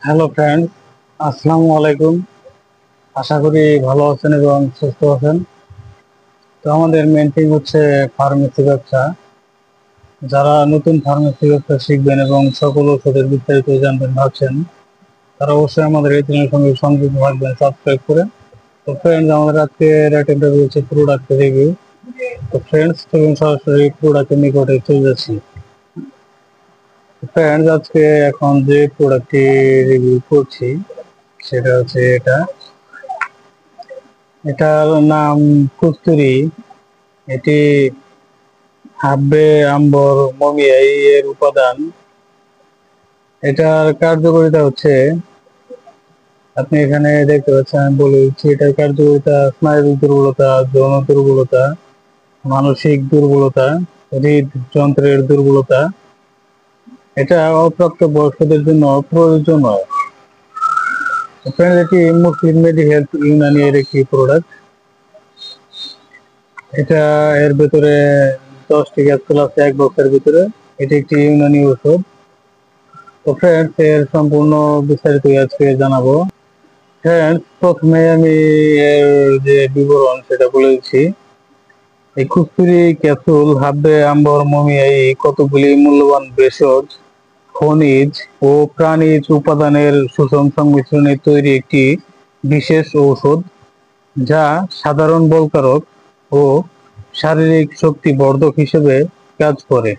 Hello friend, আসসালামু আলাইকুম। আশা করি ভালো আছেন এবং সুস্থ আছেন। তো আমাদের মেন থিম হচ্ছে ফার্মেসি ব্যবসা। যারা নতুন ফার্মেসি ব্যবসা শিখবেন এবং সকল ওষুধের বিস্তারিত জানবেন ভাবছেন, তারা অবশ্যই আমাদের এই চ্যানেলের সঙ্গে সংযুক্ত থাকবেন সাবস্ক্রাইব করে। তো ফ্রেন্ডস, আমাদের আজকে আইটেমটা রয়েছে প্রোডাক্ট রিভিউ। তো ফ্রেন্ডস, চলুন সরাসরি প্রোডাক্টের নিকটে চলে যাচ্ছি। ফ্রেন্ডস, আজকে এখন যে প্রোডাক্টটি রিভিউ করছি সেটা হচ্ছে এটার নাম কস্তুরী। এটি হাব্বে আম্বর মমিয়াই এর উপাদান। এটার কার্যকারিতা হচ্ছে, আপনি এখানে দেখতে পাচ্ছেন, আমি বলে দিচ্ছি। এটার কার্যকারিতা: স্নায়বিক দুর্বলতা, যৌন দুর্বলতা, মানসিক দুর্বলতা, হৃদযন্ত্রের দুর্বলতা। এটা অপ্রাপ্ত বয়স্কদের জন্য প্রয়োজন হয়। এটি মুসলিম মেডি হেলথ ইউনানি এর একটি প্রোডাক্ট। এটা এর ভেতরে 10টি ক্যাপসুল আছে এক বক্সের ভিতরে। এটি একটি ইউনানি ওষুধ। তো ফ্রেন্ডস, এর সম্পূর্ণ বিস্তারিত আজকে জানাবো। ফ্রেন্ডস, প্রথমে আমি এর যে বিবরণ সেটা বলে দিচ্ছি। এই কস্তুরী ক্যাপসুল হাব্বে আম্বর মমিয়াই কতগুলি মূল্যবান ভেষজ, খনিজ ও প্রাণীজ উপাদানের সুষম সংমিশ্রণে তৈরি একটি বিশেষ ঔষধ, যা সাধারণ বলকারক ও শারীরিক শক্তি বর্ধক হিসেবে কাজ করে।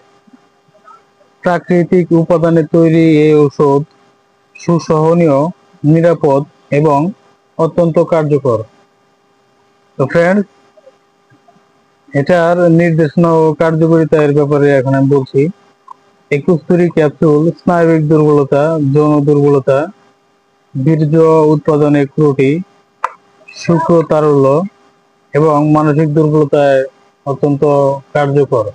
প্রাকৃতিক উপাদানে তৈরি এই ঔষধ সুসহনীয়, নিরাপদ এবং অত্যন্ত কার্যকর। তো ফ্রেন্ডস, এটার নির্দেশনা ও কার্যকারিতা এর ব্যাপারে এখন আমি বলছি। এই কস্তুরী ক্যাপসুল স্নায়বিক দুর্বলতা, যৌন দুর্বলতা, বীর্য উৎপাদনে ত্রুটি, শুক্রতারল্য এবং মানসিক দুর্বলতায় অত্যন্ত কার্যকর।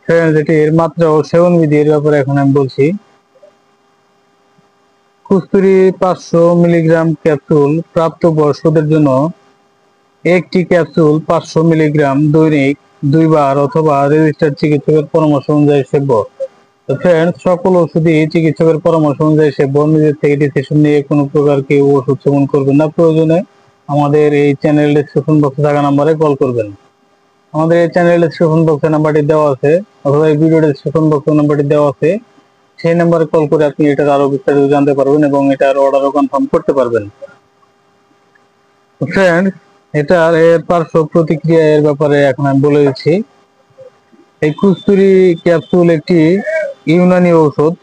ফ্রেন্ডস, এটির মাত্রা ও সেবন বিধি এর ব্যাপারে এখন আমি বলছি। কস্তুরী 500 মিলিগ্রাম ক্যাপসুল প্রাপ্তবয়স্কদের জন্য। একটি ক্যাপসুল 500 মিলিগ্রাম দৈনিক 2 বার অথবা রেজিস্টার্ড চিকিৎসকের পরামর্শ অনুযায়ী সেব্য। তো ফ্রেন্ডস, সকল ওষুধই চিকিৎসকের পরামর্শ অনুযায়ী সেব্য। নিজের থেকে ডিসিশন নিয়ে কোনো প্রকার কেউ ওষুধ সেবন করবেন না। প্রয়োজনে আমাদের এই চ্যানেল ডেসক্রিপশন বক্সে থাকা নাম্বারে কল করবেন। আমাদের এই চ্যানেল ডেসক্রিপশন বক্সে নাম্বারটি দেওয়া আছে, অথবা এই ভিডিও ডেসক্রিপশন বক্সে নাম্বারটি দেওয়া আছে। সেই নাম্বারে কল করে আপনি এটার আরো বিস্তারিত জানতে পারবেন এবং এটার অর্ডারও কনফার্ম করতে পারবেন। ফ্রেন্ডস, এটার এর পার্শ্ব প্রতিক্রিয়া এর ব্যাপারে এখন আমি বলে দিচ্ছি। এই কস্তুরী ক্যাপসুল একটি ইউনানি ঔষধ।